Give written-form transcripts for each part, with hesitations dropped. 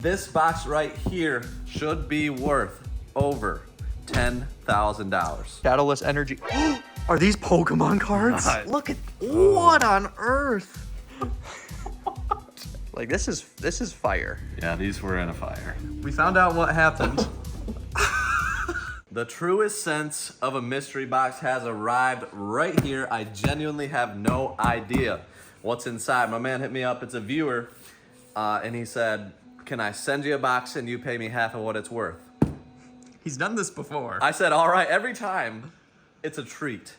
This box right here should be worth over $10,000. Shadowless energy. Are these Pokemon cards? Nice. Look at what on earth? Like this is fire. Yeah, these were in a fire. We found out what happened. The truest sense of a mystery box has arrived right here. I genuinely have no idea what's inside. My man hit me up, it's a viewer, and he said, can I send you a box and you pay me half of what it's worth? He's done this before. I said, all right, every time it's a treat.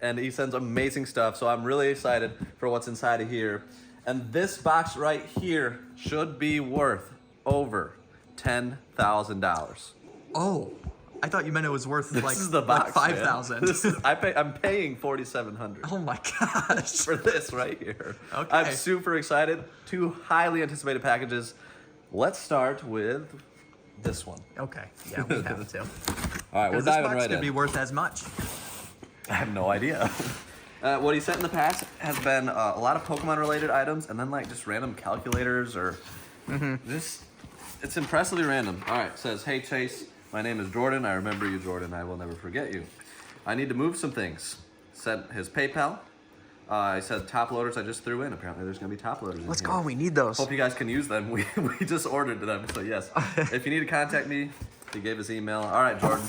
And he sends amazing stuff, so I'm really excited for what's inside of here. And this box right here should be worth over $10,000. Oh, I thought you meant it was worth This like, is the like box, $5,000. I'm paying $4,700 Oh my gosh. for this right here. Okay. I'm super excited. 2 highly anticipated packages. Let's start with this one. Okay, yeah, we have to. All right, we're This diving box right could in. be worth as much. I have no idea. What he sent in the past has been a lot of Pokemon related items and then like just random calculators or just, it's impressively random. All right, it says, hey Chase, my name is Jordan. I remember you, Jordan. I will never forget you. I need to move some things. Sent his PayPal. I said top loaders I just threw in. Apparently there's gonna be top loaders in Let's here. go, we need those. Hope you guys can use them. We just ordered them, so yes. If you need to contact me, he gave his email. All right, Jordan.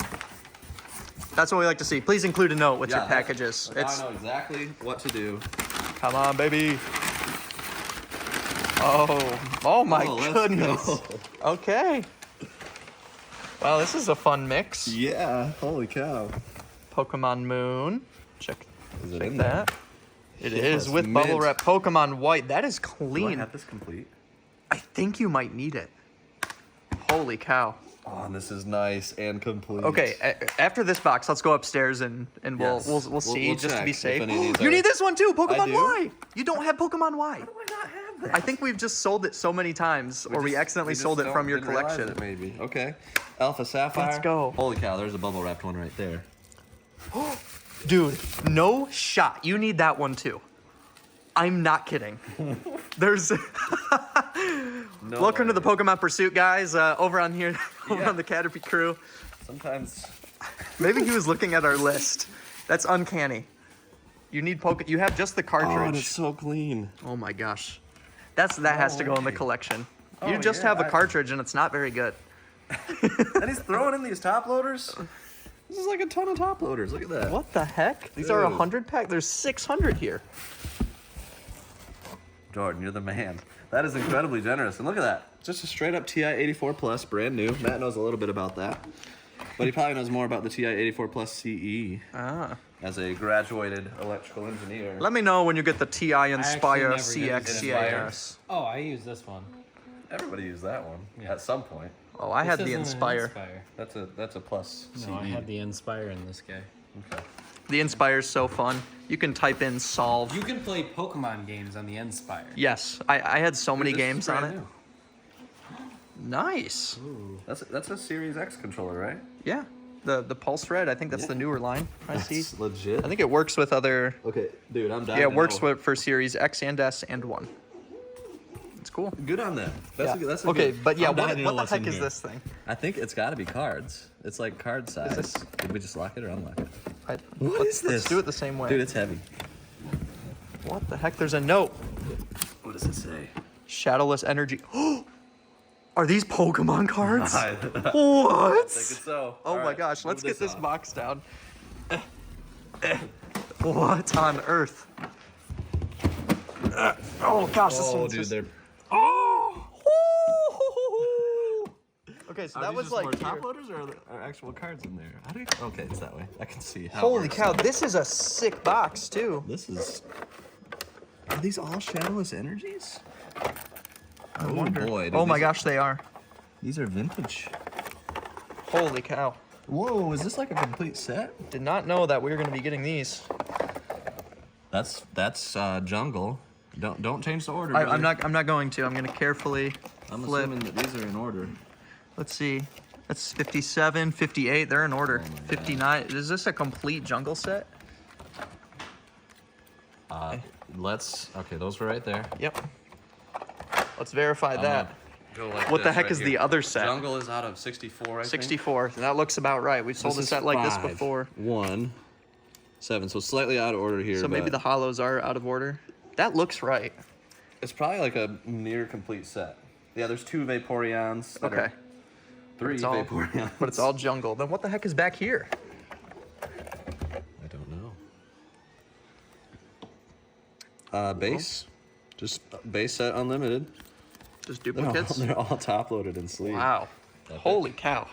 That's what we like to see. Please include a note with Yeah, your packages. Now I know exactly what to do. Come on, baby. Oh my let's goodness. go. Okay. Wow, this is a fun mix. Yeah, holy cow. Pokemon Moon. Check Is it check in that. It is Yes, with mint. bubble wrap. Pokemon White. That is Do I clean. have this complete? I think you might need it. Holy cow. Oh, and this is nice and complete. Okay, after this box, let's go upstairs and we'll Yes. we'll see We'll just to check be if safe. any of these You are- need this one too, Pokemon do? Y. You don't have Pokemon Y. Why do I not have that? I think we've just sold it so many times, or we accidentally just sold it from your didn't realize collection. it, maybe. Okay. Alpha Sapphire. Let's go. Holy cow, there's a bubble wrapped one right there. Dude, no shot. You need that one too. I'm not kidding. There's No welcome to the way. Pokemon Pursuit, guys. Over on here, over Yeah. on the CATRP crew. Sometimes. Maybe he was looking at our list. That's uncanny. You need You have just the Oh, and cartridge. it's so clean. Oh my gosh. That has to go in the collection. You Oh, just yeah, have a cartridge and it's not very good. And he's throwing in these top loaders. This is like a ton of top loaders. Look at that. What the heck? These are Dude. 100 pack. There's 600 here. Jordan, you're the man. That is incredibly generous. And look at that. Just a straight up TI 84 Plus, brand new. Matt knows a little bit about that. But he probably knows more about the TI 84 Plus CE Ah. as a graduated electrical engineer. Let me know when you get the TI Inspire never used CX Inspire. CAS. Oh, I use this one. Everybody used that one Yeah. at some point. Oh, I had This the isn't an Inspire. That's a plus CE. No, I had the Inspire in this guy. Okay. The Inspire's so fun. You can type in solve. You can play Pokemon games on the Inspire. Yes, I had so many This is games on brand it. new. Nice. That's a Series X controller, right? Yeah. The Pulse Red, I think that's the newer line. I see. That's legit. I think it works with other. Okay, dude, I'm dying. Yeah, it to works know. for Series X and S and 1. It's cool. Good on that. That's Yeah. a Okay, good. but yeah, I'm dying what to know the what's heck in is here. this thing? I think it's got to be cards. It's like card size. this- Did we just lock it or unlock it? What is Let's this? do it the same way. Dude, it's heavy. What the heck? There's a note. What does it say? Shadowless energy. Are these Pokemon cards? I think What? it's so. Oh All my right, gosh, let's move get this off. box down. What on earth? Oh gosh, this Oh, one's dude, just... they're. Oh! Okay, so that was like top here. loaders or are actual cards in there? How do you... Okay, it's that way. I can see. How it Holy works. cow, this is a sick box too. This is. Are these all shadowless energies? I Oh, wonder. boy, dude, Oh my these- gosh, they are. These are vintage. Holy cow. Whoa, is this like a complete set? Did not know that we were going to be getting these. That's jungle. Don't change the order. I'm not going to. I'm going to carefully I'm flip. assuming that these are in order. Let's see. That's 57, 58. They're in order. Oh my 59. Is this a complete jungle set? Okay, those were right there. Yep. Let's verify I'm that. go like What the this heck right is here. the other set? Jungle is out of 64, I think. 64. That looks about right. We've sold a set like this before. 1, 7. So slightly out of order here. So maybe the hollows are out of order. That looks right. It's probably like a near complete set. Yeah, there's 2 Vaporeons. That Okay. are 3 It's all- Vaporeons. But it's all jungle. Then what the heck is back here? I don't know. Base. Just base set unlimited. Just They're duplicates? all top loaded in sleeve. Wow. Epic. Holy cow.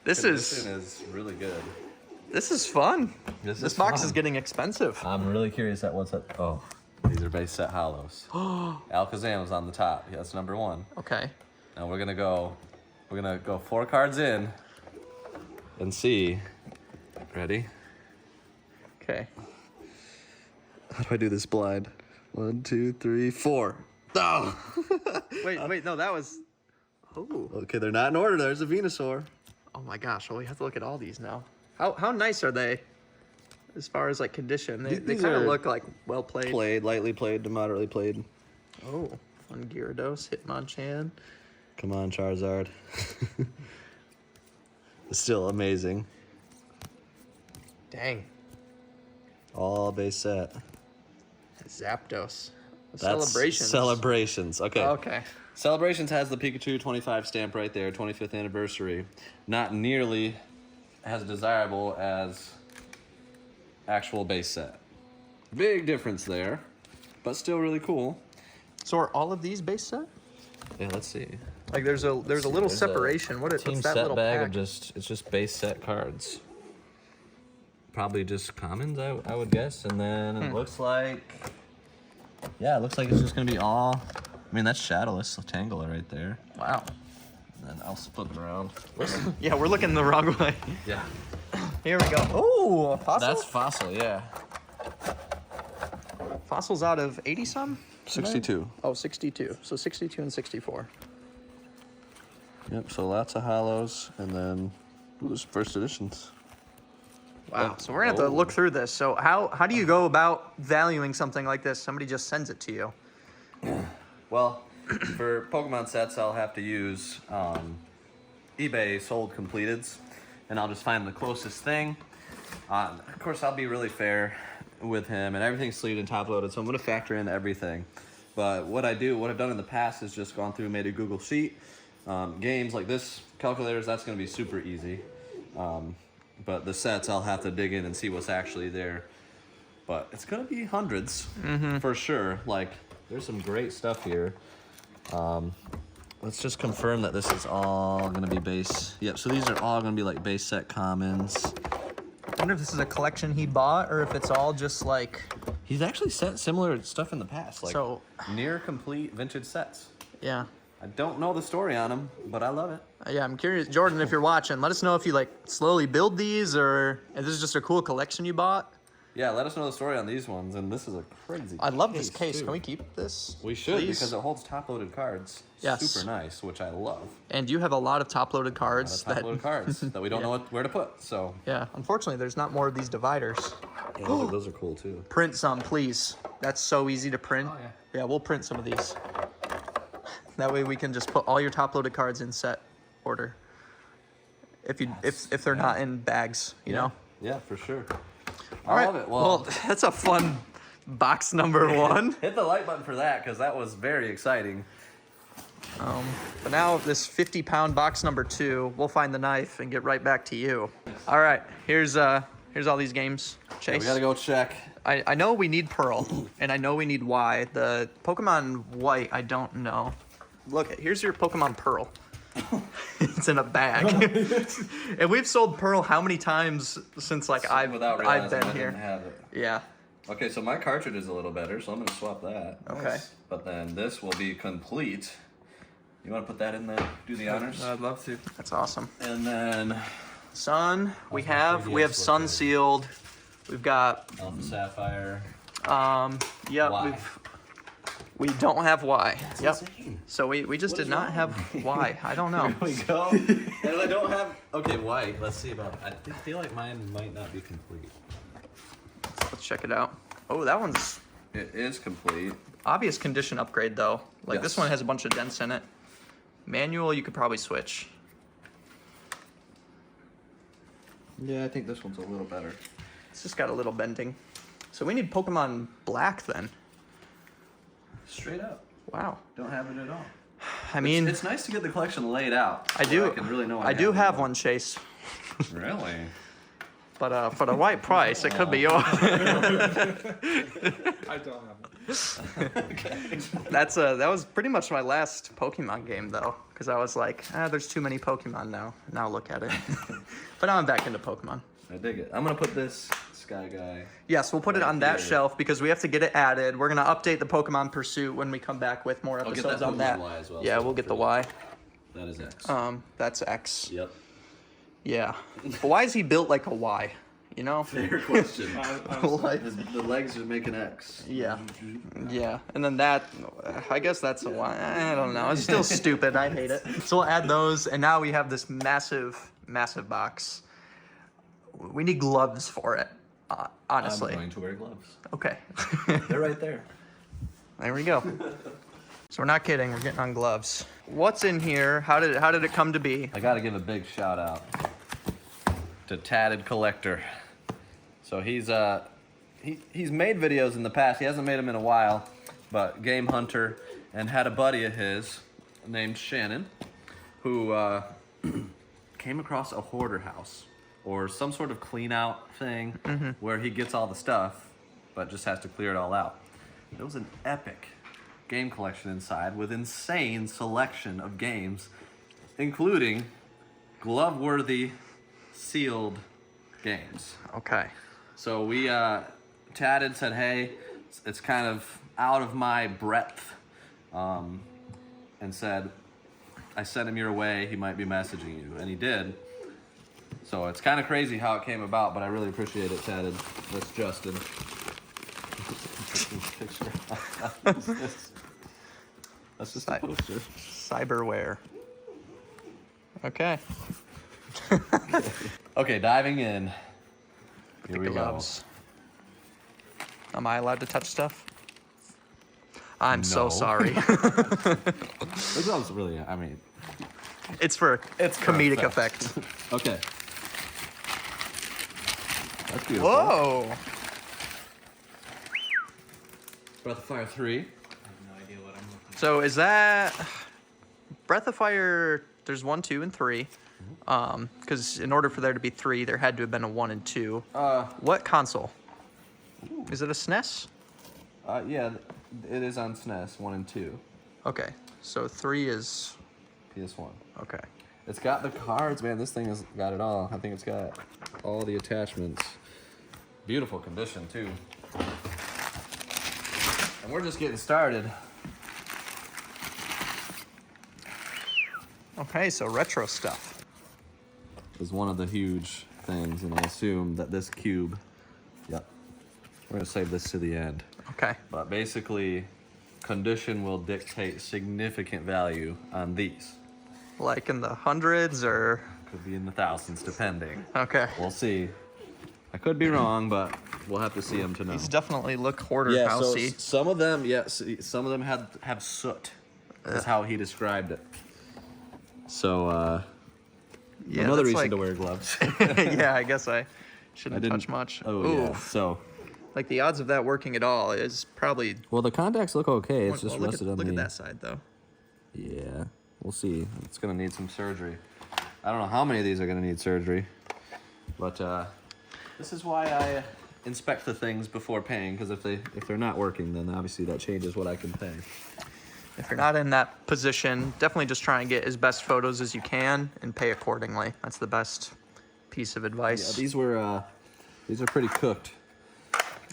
This Condition is really good. is fun. This This is box fun. is getting expensive. I'm really curious at what's up. Oh, these are base set hollows. Alakazam is on the top. Yeah, that's number 1. Okay. Now we're gonna go 4 cards in and see. Ready? Okay. How do I do this blind? 1, 2, 3, 4. Oh! Wait, no, that was. Oh. Okay, they're not in order. There's a Venusaur. Oh my gosh. Well, we have to look at all these now. How nice are they? As far as like condition, they These kind of are look like well played. Played, lightly played to moderately played. Oh, one Gyarados, Hitmonchan. Come on, Charizard. It's still amazing. Dang. All base set. Zapdos. That's Celebrations. Celebrations. Okay. Okay. Celebrations has the Pikachu 25 stamp right there, 25th anniversary. Not nearly as desirable as actual base set. Big difference there, but still really cool. So are all of these base set? Yeah, let's see. Like there's a little separation. What's that little pack? it's just base set cards. Probably just commons, I would guess, and then it looks like, yeah, it looks like it's just gonna be all. I mean, that's Shadowless Tangela right there. Wow. And then I'll flip it around. Yeah, we're looking the wrong way. Yeah. Here we go. Oh, fossil. That's Fossil, yeah. Fossil's out of 80 some. 62. Oh, 62. So 62 and 64. Yep. So lots of hollows, and then those first editions. Wow. So we're gonna have to look through this. So how do you go about valuing something like this? Somebody just sends it to you. Well, for Pokemon sets, I'll have to use eBay sold completeds, and I'll just find the closest thing. Of course, I'll be really fair with him, and everything's sleeved and top loaded, so I'm going to factor in everything. But what I've done in the past is just gone through, made a Google Sheet. Games like this, calculators, that's going to be super easy. But the sets, I'll have to dig in and see what's actually there. But it's going to be hundreds for sure. Like, there's some great stuff here. Let's just confirm that this is all going to be base. Yep, so these are all going to be like base set commons. I wonder if this is a collection he bought or if it's all just like. He's actually sent similar stuff in the past, like So- near complete vintage sets. Yeah. I don't know the story on them, but I love it. Yeah, I'm curious, Jordan, if you're watching, let us know if you like slowly build these or if this is just a cool collection you bought. Yeah, let us know the story on these ones, and this is a crazy I love this case. too. Can we keep this? We should, please? because it holds top-loaded cards. Yes. Super nice, which I love. And you have a lot of top-loaded cards. Top-loaded cards that we don't know where to put, so. Yeah, unfortunately, there's not more of these dividers. Yeah, those are cool, too. Print some, please. That's so easy to print. Oh, yeah. Yeah, we'll print some of these. That way we can just put all your top-loaded cards in set order. If they're not in bags, you know. Yeah, for sure. All I right. love it. Well, that's a fun box number 1. Hit the like button for that, because that was very exciting. But now this 50-pound box number 2, we'll find the knife and get right back to you. All right, here's all these games. Chase. We gotta go check. I know we need Pearl, and I know we need Y. The Pokemon White, I don't know. Look, here's your Pokemon Pearl. It's in a bag. And we've sold Pearl how many times since like I've been I here? didn't have it. Yeah. Okay, so my cartridge is a little better, so I'm gonna swap that. Okay. But then this will be complete. You wanna put that in there? Do the honors? I'd love to. That's awesome. And then Sun, we have Sun sealed. We've got Alpha Sapphire. yeah, Y. we don't have Y. Yep. Insane. So we just What did is not wrong? have Y. I don't know. Here we go. And I don't have. Okay, white. Let's see about. I feel like mine might not be complete. Let's check it out. Oh, that one's It is complete. obvious condition upgrade though. Like this Yes. one has a bunch of dents in it. Manual, you could probably switch. Yeah, I think this one's a little better. It's just got a little bending. So we need Pokemon Black then. Straight up. Wow. Don't have it at all. I mean, it's nice to get the collection laid out. I do. I can really know. I do have one, Chase. Really? But for the right price, it could be yours. I don't have it. That was pretty much my last Pokemon game though, because I was like, there's too many Pokemon now. Now look at it. But now I'm back into Pokemon. I dig it. I'm gonna put this Sky Guy. Yes, we'll put it on that here. shelf because we have to get it added. We're gonna update the Pokemon Pursuit when we come back with more I'll get episodes that on that. Pokemon Y as well, Yeah, so we'll get the don't Y. That is X. That's X. Yep. Yeah. But why is he built like a Y? You know? Fair question. Like- The legs are making X. Yeah. Yeah. And then that, I guess that's a Y. I don't know. It's still stupid. I hate it. So we'll add those. And now we have this massive, massive box. We need gloves for it, honestly. I'm going to wear gloves. Okay. They're right there. There we go. So we're not kidding. We're getting on gloves. What's in here? How did it come to be? I gotta give a big shout out to Tatted Collector. So he's made videos in the past. He hasn't made them in a while, but game hunter, and had a buddy of his named Shannon who came across a hoarder house or some sort of clean out thing where he gets all the stuff but just has to clear it all out. There was an epic game collection inside with insane selection of games, including glove-worthy sealed games. Okay. So we Tatted said, hey, it's kind of out of my breadth, and said, I sent him your way, he might be messaging you, and he did. So it's kind of crazy how it came about, but I really appreciate it, Tatted. That's Justin. That's just a poster. Cyberware. Okay. Okay, diving in. Here we go. Gloves. Am I allowed to touch stuff? I'm so No. sorry. The gloves really, I mean, It's for comedic perfect. effect. okay. That's beautiful. Whoa. Breath of Fire 3. I have no idea what I'm looking So is that Breath of Fire? There's 1, 2, and 3. Because in order for there to be 3, there had to have been a 1 and 2. What console? Is it a SNES? Yeah, it is on SNES 1 and 2. Okay, so 3 is PS1. okay. It's got the cards, man. This thing has got it all. I think it's got all the attachments. Beautiful condition, too. And we're just getting started. Okay, so retro stuff. Is one of the huge things, and I assume that this cube, yep, we're gonna save this to the end. Okay. But basically, condition will dictate significant value on these. Like in the hundreds or Could be in the thousands, depending. okay. We'll see. I could be wrong, but we'll have to see them to know. These definitely look hoarder Yeah, so housey. some of them, yes, some of them have soot. That's how he described it. So, Yeah, another that's reason like- to wear gloves. Yeah, I guess I shouldn't didn't touch much. Oh Ooh, yeah. So, like the odds of that working at all is probably. well, the contacts look okay. It's just well, rusted on look the. at that side though. Yeah, we'll see. It's gonna need some surgery. I don't know how many of these are gonna need surgery, but this is why I inspect the things before paying. Because if they're not working, then obviously that changes what I can pay. If you're not in that position, definitely just try and get as best photos as you can and pay accordingly. That's the best piece of Yeah, advice. these are pretty cooked.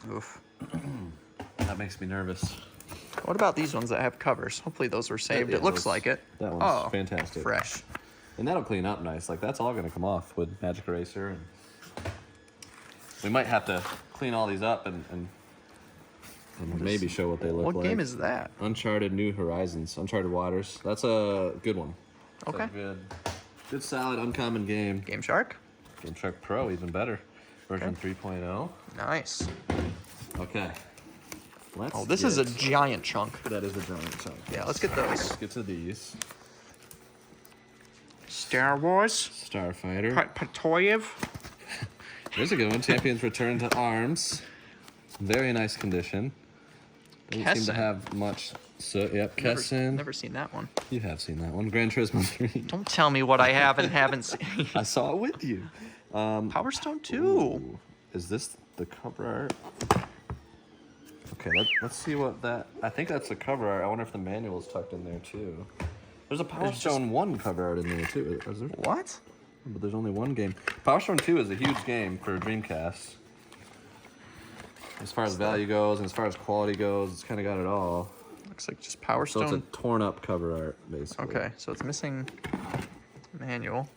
Oof. That makes me nervous. What about these ones that have covers? Hopefully those were saved. Yeah, It looks those- like it. that one's fantastic. Fresh. And that'll clean up nice. Like, that's all gonna come off with Magic Eraser. And we might have to clean all these up and maybe show what they look What like. game is that? Uncharted New Horizons, Uncharted Waters. That's a good one. Okay. That's a good solid uncommon game. Game Shark? Game Shark Pro, even better. Version 3.0. Nice. Okay. Let's Oh, this is a get- giant chunk. That is a giant chunk. Yeah, let's get those. Let's get to these. Star Wars. Starfighter. Patoyev. There's a good one. Champions Return to Arms. Very nice condition. Doesn't seem to Kessin. have much. So, yep, Kessin. Never seen that one. You have seen that one. Gran Turismo 3. Don't tell me what I have and haven't seen. I saw it with you. Power Stone 2. Ooh. Is this the cover art? Okay, let's see what that... I think that's the cover art. I wonder if the manual is tucked in there, too. There's a Power Stone 1 cover art in there, too. Is there? What? But there's only one game. Power Stone 2 is a huge game for Dreamcast. As far as value goes and as far as quality goes, it's kind of got it all. Looks like just Power So Stone. it's a torn up cover art, basically. Okay, so it's missing manual.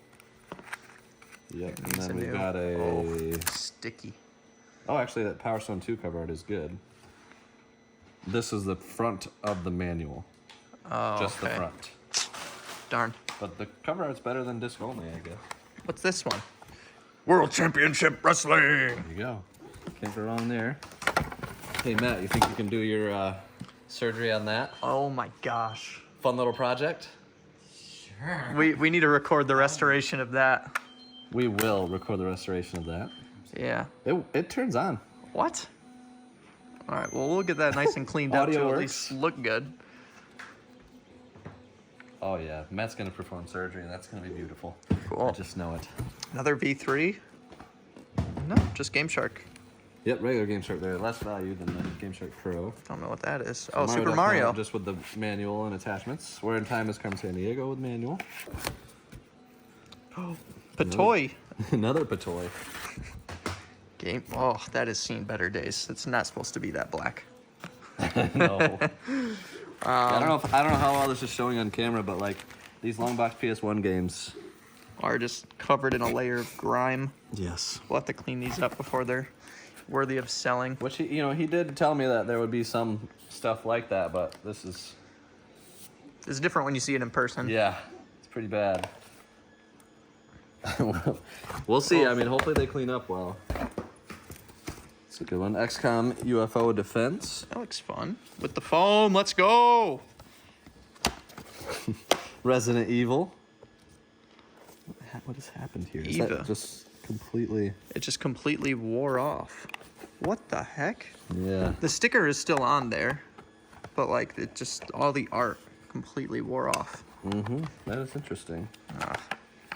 Yep. And Needs then a we've new- got a... Oh, sticky. Oh, actually, that Power Stone 2 cover art is good. This is the front of the manual. Oh, Just okay. the front. Darn. But the cover art's better than disc only, I guess. What's this one? World Championship Wrestling. There you go. Can't go wrong there. Hey, Matt, you think you can do your surgery on that? Oh my gosh. Fun little project? We need to record the restoration of that. We will record the restoration of that. Yeah. It turns on. What? All right. Well, we'll get that nice and cleaned up to Audio at works. least look good. Oh, yeah. Matt's going to perform surgery, and that's going to be beautiful. Cool. I just know it. Another V3? No, just Game Shark. Yep, regular Game Shark there. Less value than the Game Shark Pro. Don't know what that is. Oh, Super Duck Mario. Hunt, just with the manual and attachments. Where in Time has come San Diego with manual. Patoy. Another Patoy. Game. Oh, that has seen better days. It's not supposed to be that black. No. I don't know how well this is showing on camera, but like these long box PS1 games. Are just covered in a layer of grime. Yes. We'll have to clean these up before they're worthy of selling. Which he did tell me that there would be some stuff like that, but this is It's different when you see it in person. yeah, it's pretty bad. We'll see. I mean, hopefully they clean up well. It's a good one. XCOM UFO Defense. That looks fun. With the foam, let's go. Resident Evil. What has happened here? Is Eva. that just completely... It just completely wore off. What the heck? Yeah. The sticker is still on there, but like it just all the art completely wore off. Mm-hmm. That is interesting. Ah.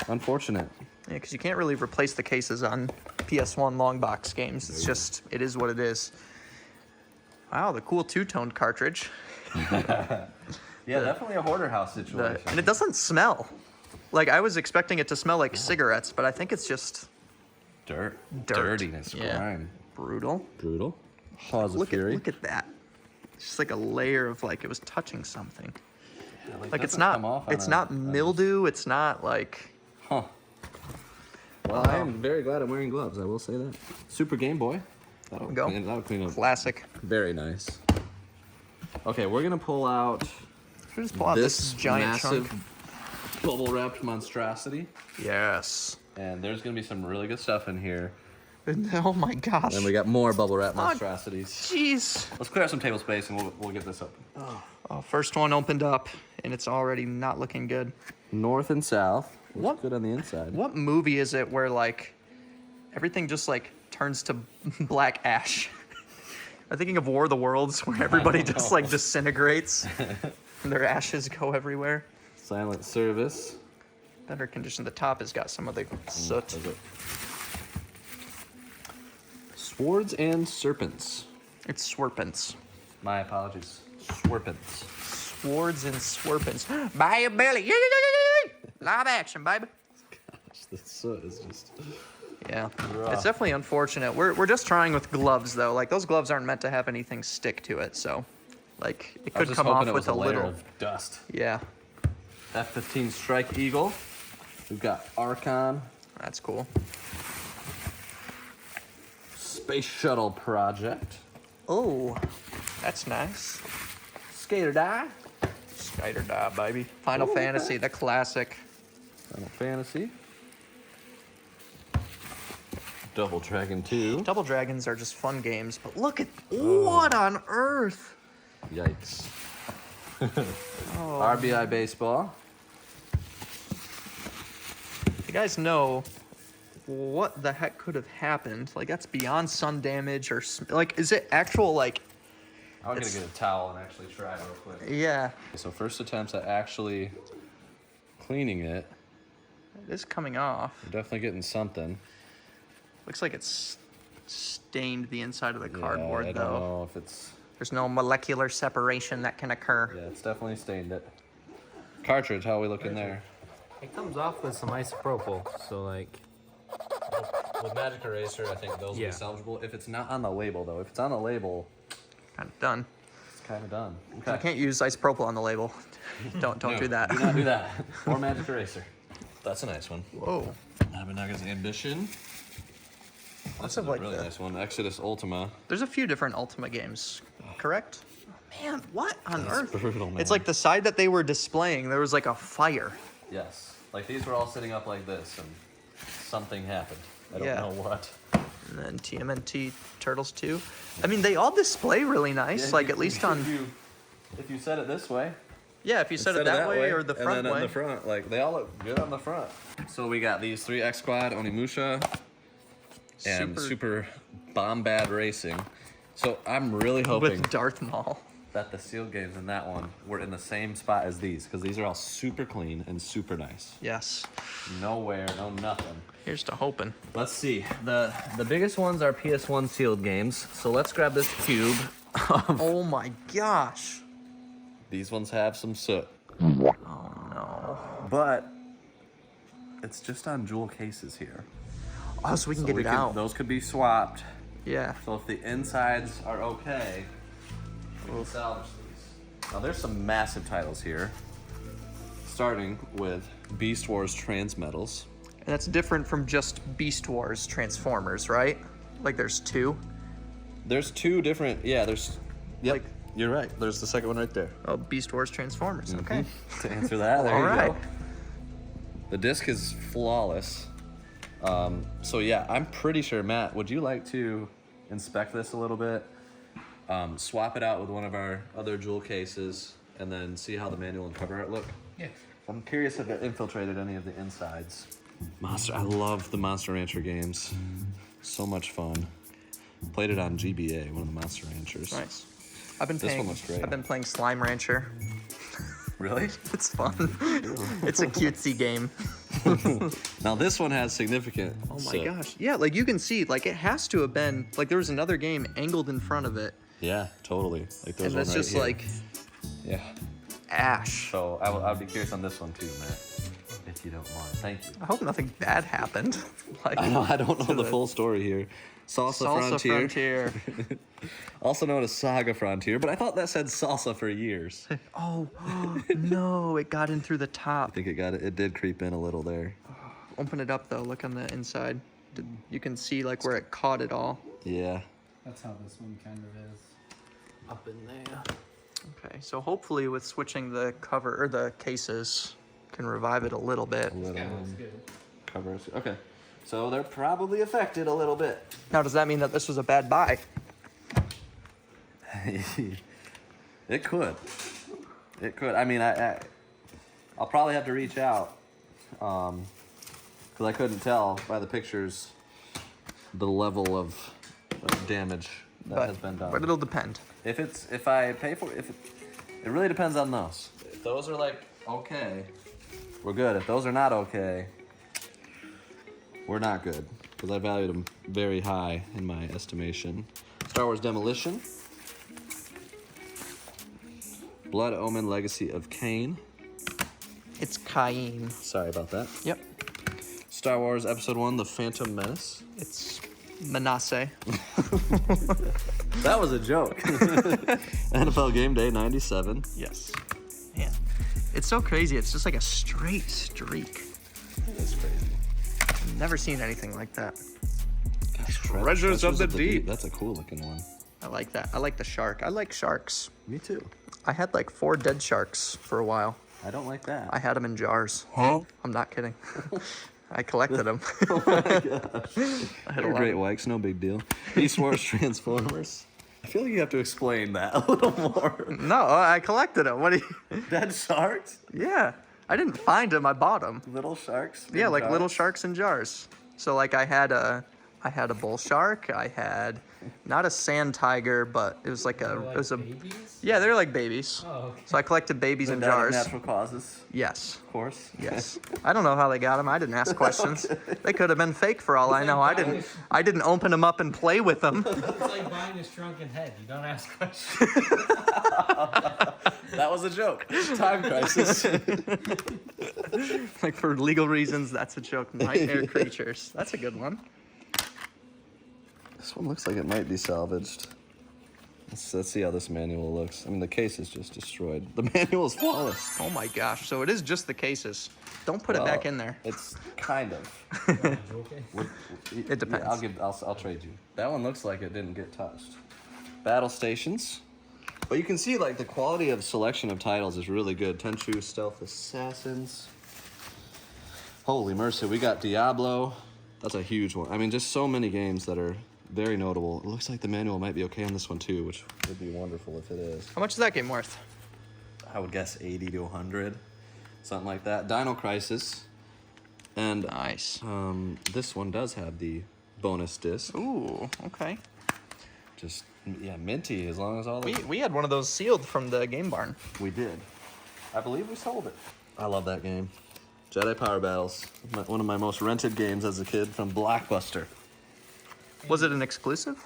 Unfortunate. Yeah, because you can't really replace the cases on PS1 long box games. It's just, it is what it is. Wow, the cool two-toned cartridge. Yeah, definitely a hoarder house situation. And it doesn't smell. Like, I was expecting it to smell like cigarettes, but I think it's just Dirt. dirt. Dirtiness. Yeah. Crime. Brutal. Brutal. Cause of fury. Look at that. It's just like a layer of like it was touching something. Yeah, Like it's doesn't come not off on it's a- not on a- mildew, it's not like Huh. Well, I am very glad I'm wearing gloves. I will say that. Super Game Boy. That'll Go. that'll clean up. classic. Very nice. Okay, we're gonna pull out Should we just pull out this giant massive chunk? bubble wrapped monstrosity, Yes. and there's gonna be some really good stuff in here. Oh my gosh. And we got more bubble wrap on. monstrosities. Jeez. Let's clear out some table space and we'll get this open. Oh, first one opened up and it's already not looking good. North and south. What? Looks good on the inside. What movie is it where like everything just like turns to black ash? I'm thinking of War of the Worlds where everybody just like disintegrates and their ashes go everywhere. Silent Service. Better condition. The top has got some of the soot. Does it? Swords and Serpents. It's Swerpents. My apologies. Swerpents. Swords and Swerpents. Buy Billy. Live action, baby. Gosh, the soot is just... Yeah, Rough. it's definitely unfortunate. We're just trying with gloves though. Like those gloves aren't meant to have anything stick to it, so like it I was could just come hoping off it was with a layer little. of dust. Yeah, F-15 Strike Eagle. We've got Archon. that's cool. Space Shuttle Project. Oh, that's nice. Skater Die. Spider Die, baby. Final Fantasy, the classic. Final Fantasy. Double Dragon 2. Double Dragons are just fun games, but look at what on earth? Yikes. Oh, RBI Baseball. guys know what the heck could have happened? Like, that's beyond sun damage or like, is it actual like? I'm gonna get a towel and actually try it real quick. Yeah. So first attempts at actually cleaning it. It is coming off. We're definitely getting something. Looks like it's stained the inside of the Yeah, cardboard I though. don't know if it's. There's no molecular separation that can occur. Yeah, it's definitely stained it. Cartridge, how are we looking there? It comes off with some isopropyl, so like. With Magic Eraser, I think those Yeah. will be salvageable. If it's not on the label, though, if it's on the label, Kind of done. it's kind of done. I can't use isopropyl on the label. Don't No, do that. Do not do that. Or Magic Eraser. That's a nice one. Whoa. Abinaga's Ambition. Lots This of is a like really the- nice one. Exodus Ultima. There's a few different Ultima games, correct? Man, what on That's earth? brutal, man. It's like the side that they were displaying, there was like a fire. Yes. Like these were all sitting up like this, and something happened. I don't Yeah. know what. And then TMNT Turtles 2. I mean, they all display really nice, like at least on... If you set it this way. Yeah, if you set it that way or the front and then way. on the front, like they all look good on the front. So we got these 3 X Squad Onimusha and Super Bombad Racing. So I'm really hoping With Darth Maul. that the sealed games in that one were in the same spot as these, because these are all super clean and super nice. Yes. No wear, no nothing. Here's to hoping. Let's see. The biggest ones are PS1 sealed games. So let's grab this cube. Oh my gosh. These ones have some soot. Oh no. But it's just on jewel cases here. Oh, so we can So get it out. Those could be swapped. Yeah. So if the insides are okay, we can salvage these. Now there's some massive titles here. Starting with Beast Wars Transmetals. And that's different from just Beast Wars Transformers, right? Like there's 2. There's 2 different, there's, yep, Like- you're right. There's the second one right there. Oh, Beast Wars Transformers. Okay. To answer that, there All you right. go. The disc is flawless. So yeah, I'm pretty sure, Matt, would you like to inspect this a little bit? Swap it out with one of our other jewel cases, and then see how the manual and cover art look? Yeah. I'm curious if it infiltrated any of the insides. I love the Monster Rancher games. So much fun. Played it on GBA, one of the Monster Ranchers. Nice. I've been This playing. one looks great. I've been playing Slime Rancher. Really? It's fun. It's a cutesy game. Now this one has significant. Oh my gosh. Yeah, like you can see, like it has to have been like there was another game angled in front of it, Yeah, totally. Like there's and one that's right just here. like Yeah. ash. So I'd be curious on this one too, Matt, if you don't mind. Thank you. I hope nothing bad happened. Like I don't know to the full story here. Salsa Frontier, also known as Saga Frontier, but I thought that said salsa for years. I Oh no, it got in through the top. think it did creep in a little there. Open it up though. Look on the inside. You can see like where it caught it all. Yeah. That's how this one kind of is. Up in there. Okay, so hopefully with switching the cover or the cases can revive it a little bit. A little Yeah, looks good. covers. Okay. So they're probably affected a little bit. Now does that mean that this was a bad buy? It could. It could. I mean, I'll probably have to reach out, because I couldn't tell by the pictures the level of damage that has been done. But it'll depend. If I pay for it really depends on those. If those are like okay, we're good. If those are not okay, we're not good, because I valued them very high in my estimation. Star Wars Demolition. Blood Omen Legacy of Kain. It's Cayenne. Sorry about that. Yep. Star Wars Episode 1, The Phantom Menace. It's Manasseh. That was a joke. NFL Game Day 97. Yes. Man. It's so crazy. It's just like a straight streak. That's crazy. I've never seen anything like that. Treasures of the Deep. That's a cool looking one. I like that. I like the shark. I like sharks. Me too. I had like 4 dead sharks for a while. I don't like that. I had them in jars. Huh? I'm not kidding. I collected them. Oh my gosh. I had a They're lot great of- whites, no big deal. Beast Wars Transformers. I feel like you have to explain that a little more. No, I collected them. What do you? Dead sharks? Yeah. I didn't find them. I bought them. Little sharks. Yeah, in like little jars. sharks in jars. So like I had a bull shark. I had not a sand tiger, but it was like They're a like it was a babies? yeah, they're like babies. Oh, okay. So I collected babies They in died of jars. natural causes, Yes. of course. Yes. I don't know how they got them. I didn't ask questions. They could have been fake for all I know. like I didn't open them up and play with them. It's like buying a shrunken head. You don't ask questions. That was a joke. Time crisis. Like for legal reasons, that's a joke. Nightmare creatures. That's a good one. This one looks like it might be salvaged. Let's see how this manual looks. I mean, the case is just destroyed. The manual is flawless. Oh my gosh. So it is just the cases. Don't put it back in there. It's kind of. Okay. It depends. Yeah, I'll trade you. That one looks like it didn't get touched. Battle stations. But you can see like the quality of selection of titles is really good. Tenchu Stealth Assassins. Holy mercy, we got Diablo. That's a huge one. I mean, just so many games that are very notable. It looks like the manual might be okay on this one too, which would be wonderful if it is. How much is that game worth? I would guess 80 to 100, something like that. Dino Crisis. And Nice. this one does have the bonus disc. Ooh, okay. Just, yeah, minty as long as all the... We had one of those sealed from the game barn. We did. I believe we sold it. I love that game. Jedi Power Battles. One of my most rented games as a kid from Blockbuster. Was it an exclusive?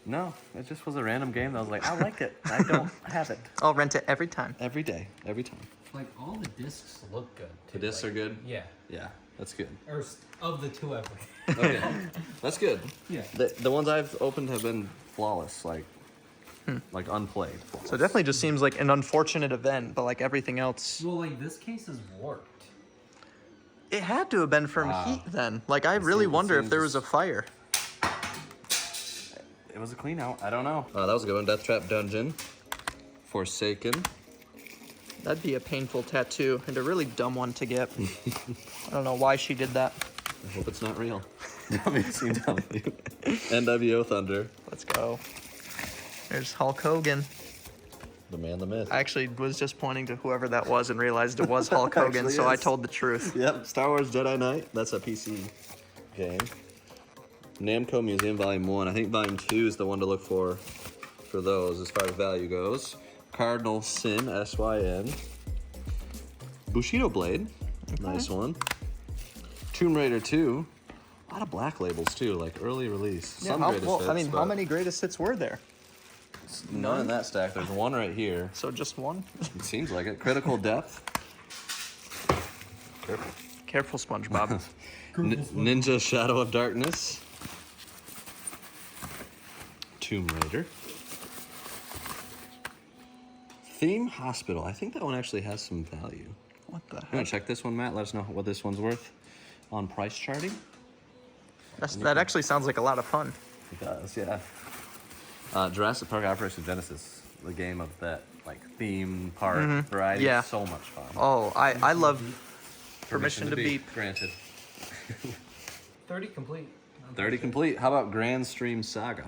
No, it just was a random game that I was like, I like it. I don't have it. I'll rent it every time. Every day, every time. Like all the discs look good. The Too. discs like, are good? Yeah. Yeah, that's good. Or of the two ever. Okay, that's good. Yeah. The ones I've opened have been flawless, like unplayed. So it definitely just seems like an unfortunate event, but like everything else, Well, like this case is warped. it had to have been from Wow. heat then. Like I really seems- wonder it if there was seems- a fire. It was a clean out. I don't know. That was a good one. Death Trap Dungeon. Forsaken. That'd be a painful tattoo and a really dumb one to get. I don't know why she did that. I hope it's not real. Amazing W. NWO Thunder. Let's go. There's Hulk Hogan. The man, the myth. I actually was just pointing to whoever that was and realized it was Hulk Hogan, Actually so I is. told the truth. Yep. Star Wars Jedi Knight. That's a PC game. Namco Museum Volume 1. I think Volume 2 is the one to look for those as far as value goes. Cardinal Sin, S-Y-N. Bushido Blade. Nice one. Tomb Raider 2. A lot of black labels too, like early release. Yeah, Some how, greatest well, hits, I mean, how but many greatest hits were there? none in that stack. There's one right here. So just one? It seems like it. Critical Depth. Careful, SpongeBob. Ninja Shadow of Darkness. Tomb Raider. Theme Hospital. I think that one actually has some value. What the You want heck? to check this one, Matt? Let us know what this one's worth on price charting. That actually sounds like a lot of fun. It does, yeah. Jurassic Park Operation Genesis, the game of that like theme park variety. Yeah. So much fun. Oh, I love Permission to Beep. Granted. 30 complete. 30 complete. How about Grand Stream Saga?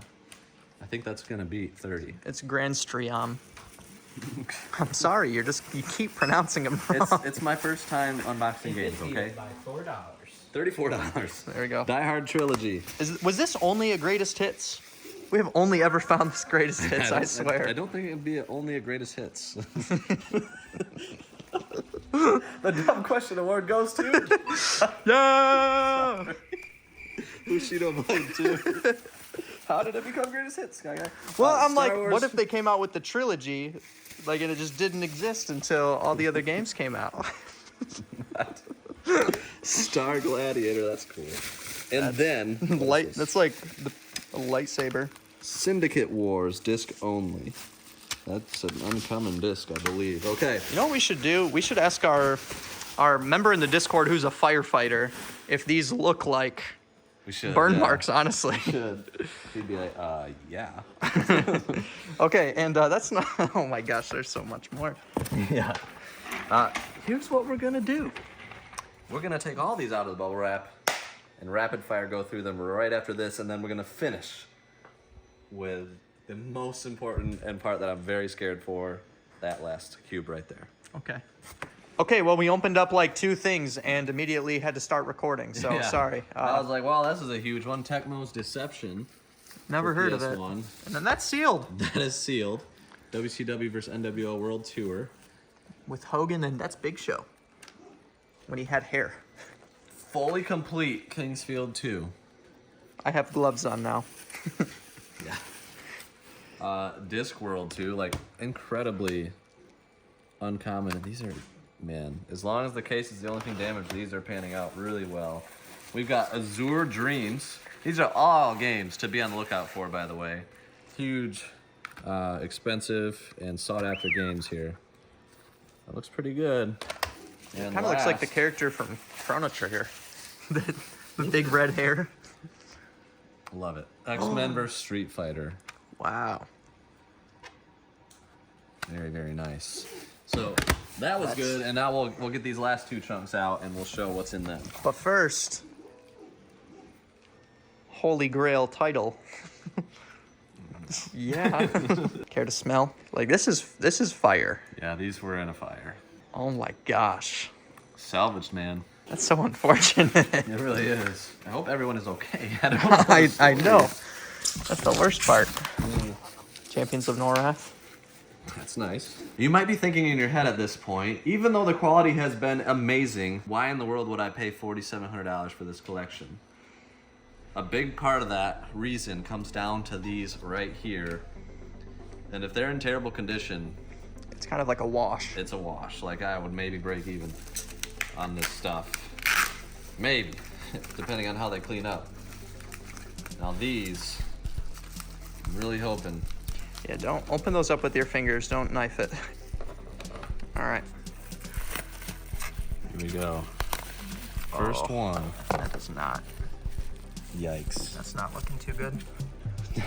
I think that's gonna beat 30. It's Grand Stream. I'm sorry, you keep pronouncing them wrong. It's my first time unboxing games, okay? By $4. $34. There we go. Die Hard Trilogy. Was this only a greatest hits? We have only ever found this greatest hits, I swear. I don't think it'd be only a greatest hits. The dumb question award goes to Yeah! Bushido Blade 2. How did it become greatest hits, guy? Well, I'm Star like, Wars- what if they came out with the trilogy, like, and it just didn't exist until all the other games came out? Star Gladiator, that's cool. And then That's like a lightsaber. Syndicate Wars, disc only. That's an uncommon disc, I believe. Okay. You know what we should do? We should ask our member in the Discord who's a firefighter if these look like We should. burn yeah. marks, honestly. Should. He'd be like, yeah. Okay, and that's not. Oh my gosh, there's so much more. Yeah. Here's what we're gonna do. We're gonna take all these out of the bubble wrap and rapid fire go through them right after this, and then we're gonna finish with the most important and part that I'm very scared for, that last cube right there. Okay. Okay, well, we opened up like 2 things and immediately had to start recording, so Yeah. sorry. I was like, well, this is a huge one. Tecmo's Deception. Never for heard of it. PS1. And then that's sealed. That is sealed. WCW versus NWO World Tour. With Hogan, and that's Big Show. When he had hair. Fully complete Kingsfield 2. I have gloves on now. Yeah. Discworld 2, like incredibly uncommon. And these are, man, as long as the case is the only thing damaged, these are panning out really well. We've got Azure Dreams. These are all games to be on the lookout for, by the way. Huge, expensive, and sought after games here. That looks pretty good. And Kind of looks like the last- character from Chrono Trigger. the big red hair. Love it. X-Men vs. Street Fighter. Wow. Very, very nice. So that was good, and now we'll get these last 2 chunks out and we'll show what's in them. But first, Holy Grail title. Yeah. Care to smell? Like this is fire. Yeah, these were in a fire. Oh my gosh. Salvaged, man. That's so unfortunate. It really is. I hope everyone is okay. I don't know. I know. That's the worst part. Champions of Norath. That's nice. You might be thinking in your head at this point, even though the quality has been amazing, why in the world would I pay $4,700 for this collection? A big part of that reason comes down to these right here. And if they're in terrible condition, It's kind of like a wash. it's a wash. Like I would maybe break even on this stuff. Maybe, depending on how they clean up. Now these, I'm really hoping. Yeah, don't open those up with your fingers. Don't knife it. All right. Here we go. First one. That does not. Yikes. That's not looking too good.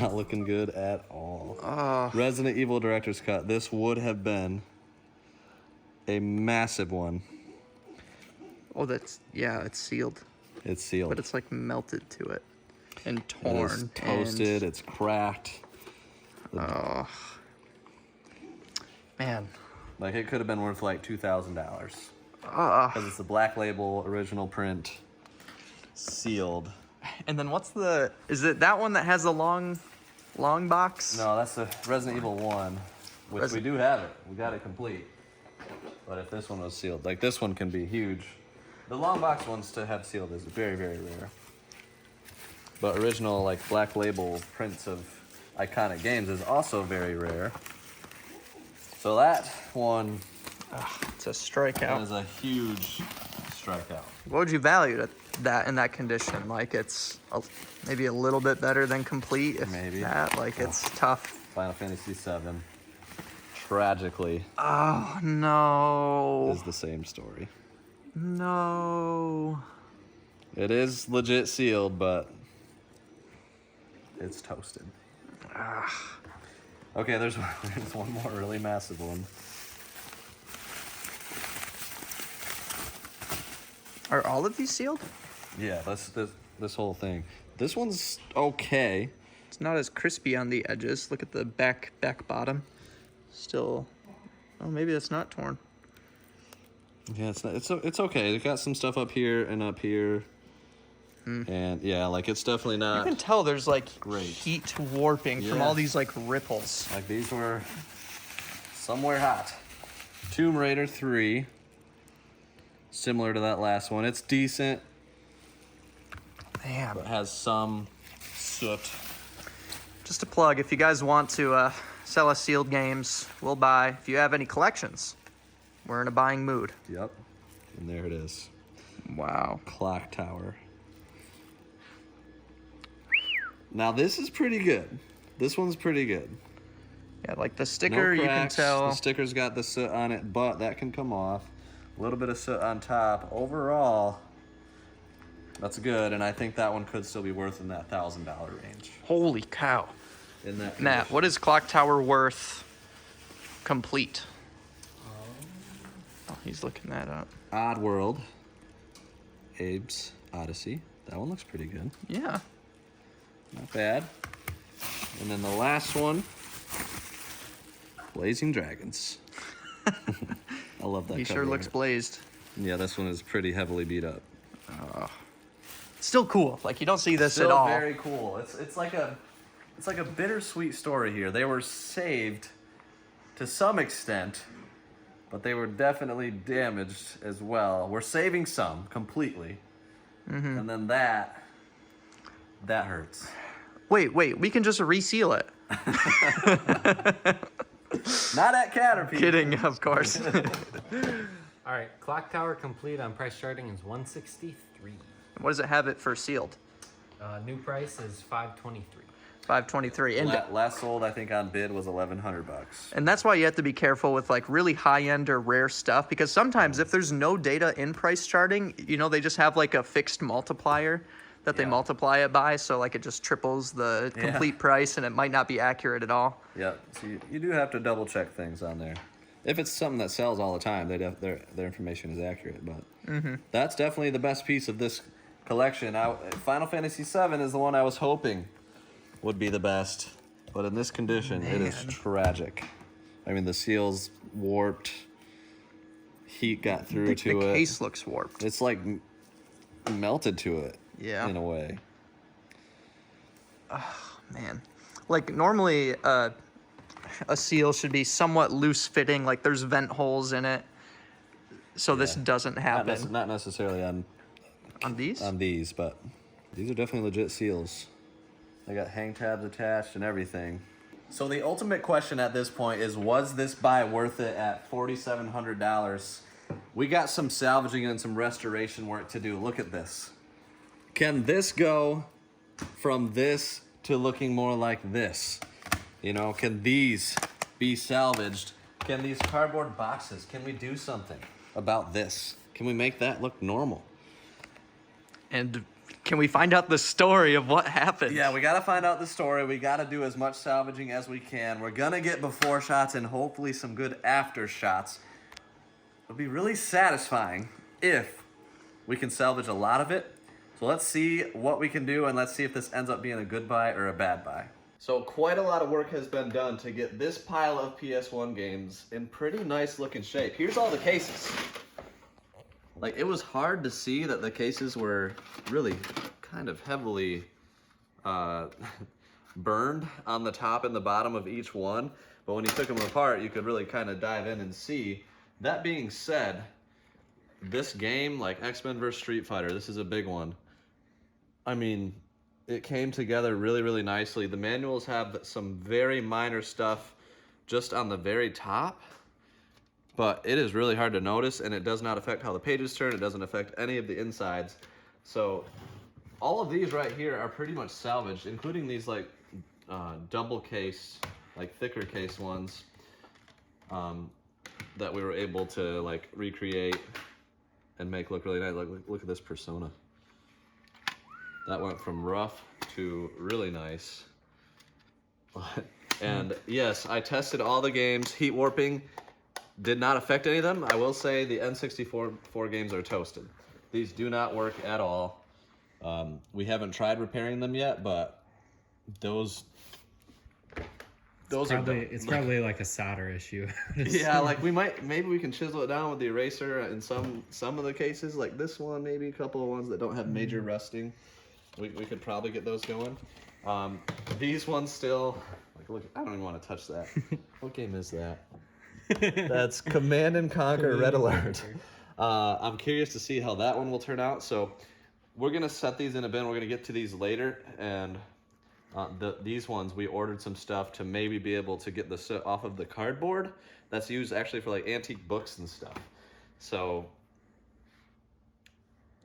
Not looking good at all. Oh, Resident Evil Director's Cut. This would have been a massive one. oh, that's it's sealed, It's sealed. but it's like melted to it and It torn. is toasted. It's cracked. Oh, man. Like it could have been worth like $2,000 Ah. because it's the black label original print, sealed. And then what's the? Is it that one that has the long box? No, that's the Resident Evil 1, which we do have it. We got it complete. But if this one was sealed, like this one can be huge. The long box ones to have sealed is very, very rare. But original like black label prints of iconic games is also very rare. So that one It's a strikeout. is a huge strikeout. What would you value that in that condition? Like it's maybe a little bit better than complete. If Maybe. that. Like it's tough. Final Fantasy VII, tragically, Oh no. is the same story. No. It is legit sealed, but it's toasted. Okay, there's one more really massive one. Are all of these sealed? Yeah, this whole thing. This one's okay. It's not as crispy on the edges. Look at the back bottom. Still. Oh, maybe that's not torn. Yeah, it's okay. It got some stuff up here and up here. And yeah, like it's definitely You not can tell there's like great. heat warping from Yeah. all these like ripples. Like these were somewhere hot. Tomb Raider 3. Similar to that last one. It's decent, Man. but has some soot. Just a plug, if you guys want to sell us sealed games, we'll buy. If you have any collections, we're in a buying mood. Yep. And there it is. Wow. Clock Tower. Now this is pretty good. This one's pretty good. Yeah, like the No sticker, you can cracks. tell. The sticker's got the soot on it, but that can come off. A little bit of soot on top. Overall, that's good, and I think that one could still be worth in that $1,000 range. Holy cow. In that Matt, condition. what is Clock Tower worth complete? Oh, he's looking that up. Oddworld. Abe's Odyssey. That one looks pretty good. Yeah. Not bad. And then the last one, Blazing Dragons. I love that He cover sure looks art. blazed. Yeah, this one is pretty heavily beat up. Still cool. Like you don't see this Still at all. very cool. It's like a bittersweet story here. They were saved to some extent, but they were definitely damaged as well. We're saving some completely, and then that hurts. Wait, we can just reseal it. Not at CATRP. Kidding, of course. All right, clock tower complete on price charting is 163. What does it have it for sealed? New price is 523. 523. And Last sold, I think, on bid was $1,100. And that's why you have to be careful with like really high-end or rare stuff, because sometimes if there's no data in price charting, you know, they just have like a fixed multiplier that they Yeah. multiply it by, so like it just triples the Yeah. complete price and it might not be accurate at all. Yeah, so you do have to double check things on there. If it's something that sells all the time, their information is accurate. But that's definitely the best piece of this collection. Final Fantasy VII is the one I was hoping would be the best, but in this condition, it is tragic. I mean, the seal's warped. Heat got through The to it. case looks warped. It's like melted to it. Yeah. In a way. Man, like normally a seal should be somewhat loose fitting, like there's vent holes in it, so this doesn't happen. Not necessarily on these. but these are definitely legit seals. They got hang tabs attached and everything. So the ultimate question at this point is, was this buy worth it at $4,700? We got some salvaging and some restoration work to do. Look at this. Can this go from this to looking more like this? You know, can these be salvaged? Can these cardboard boxes, can we do something about this? Can we make that look normal? And can we find out the story of what happened? Yeah, we gotta find out the story. We gotta do as much salvaging as we can. We're gonna get before shots and hopefully some good after shots. It'll be really satisfying if we can salvage a lot of it. So let's see what we can do, and let's see if this ends up being a good buy or a bad buy. So quite a lot of work has been done to get this pile of PS1 games in pretty nice looking shape. Here's all the cases. Like, it was hard to see that the cases were really kind of heavily burned on the top and the bottom of each one. But when you took them apart, you could really kind of dive in and see. That being said, this game, like X-Men vs. Street Fighter, this is a big one. I mean, it came together really, really nicely. The manuals have some very minor stuff just on the very top, but it is really hard to notice, and it does not affect how the pages turn. It doesn't affect any of the insides. So all of these right here are pretty much salvaged, including these like double case, like thicker case ones that we were able to like recreate and make look really nice. Look at this Persona. That went from rough to really nice. And yes, I tested all the games. Heat warping did not affect any of them. I will say the N64 games are toasted. These do not work at all. We haven't tried repairing them yet, but those are It's probably like a solder issue. yeah, like maybe we can chisel it down with the eraser in some of the cases, like this one, maybe a couple of ones that don't have major rusting. We could probably get those going. These ones still, like, look, I don't even want to touch that. What game is that? That's Command and Conquer Red Alert. I'm curious to see how that one will turn out. So we're gonna set these in a bin. We're gonna get to these later, and these ones we ordered some stuff to maybe be able to get the soot off of the cardboard. That's used actually for like antique books and stuff. So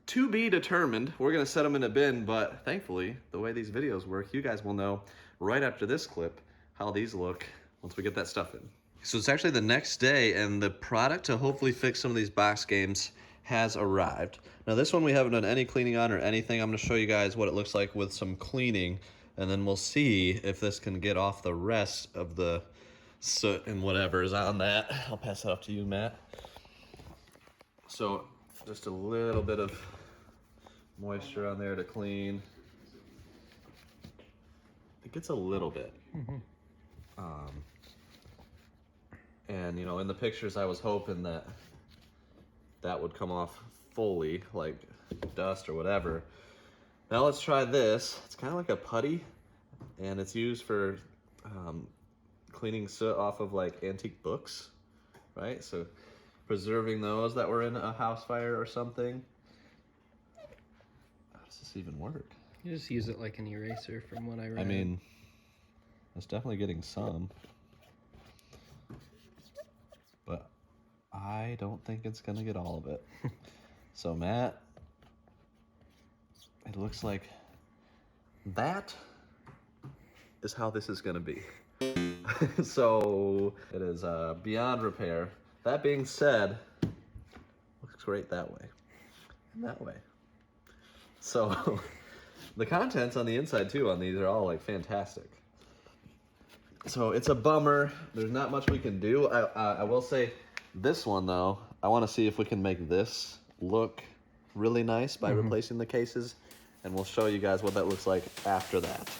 to be determined. We're gonna set them in a bin, but thankfully, the way these videos work, you guys will know right after this clip how these look once we get that stuff in. So it's actually the next day, and the product to hopefully fix some of these box games has arrived. Now this one we haven't done any cleaning on or anything. I'm gonna show you guys what it looks like with some cleaning, and then we'll see if this can get off the rest of the soot and whatever is on that. I'll pass it off to you, Matt. So just a little bit of moisture on there to clean. It gets a little bit. And you know, in the pictures I was hoping that that would come off fully, like dust or whatever. Now let's try this. It's kind of like a putty, and it's used for cleaning soot off of like antique books, right? So preserving those that were in a house fire or something. How does this even work? You just use it like an eraser from what I read. I mean, it's definitely getting some, but I don't think it's gonna get all of it. So Matt, it looks like that is how this is gonna be. So it is beyond repair. That being said, looks great that way and that way. So the contents on the inside too on these are all like fantastic. So it's a bummer. There's not much we can do. I will say this one though, I want to see if we can make this look really nice by replacing the cases, and we'll show you guys what that looks like after that.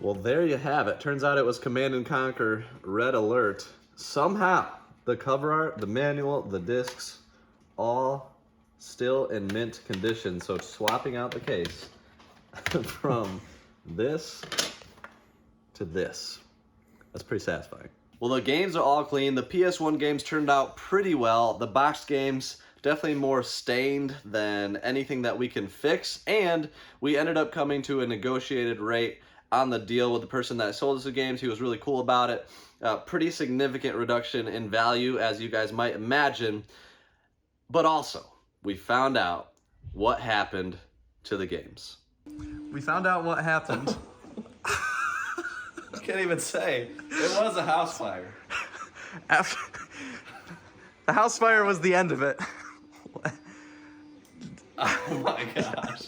Well, there you have it. Turns out it was Command & Conquer Red Alert. Somehow, the cover art, the manual, the discs, all still in mint condition. So swapping out the case from this to this. That's pretty satisfying. Well, the games are all clean. The PS1 games turned out pretty well. The box games, definitely more stained than anything that we can fix. And we ended up coming to a negotiated rate on the deal with the person that sold us the games. He was really cool about it. Pretty significant reduction in value, as you guys might imagine. But also, we found out what happened to the games. We found out what happened. I can't even say. It was a house fire. After the house fire was the end of it. Oh my gosh.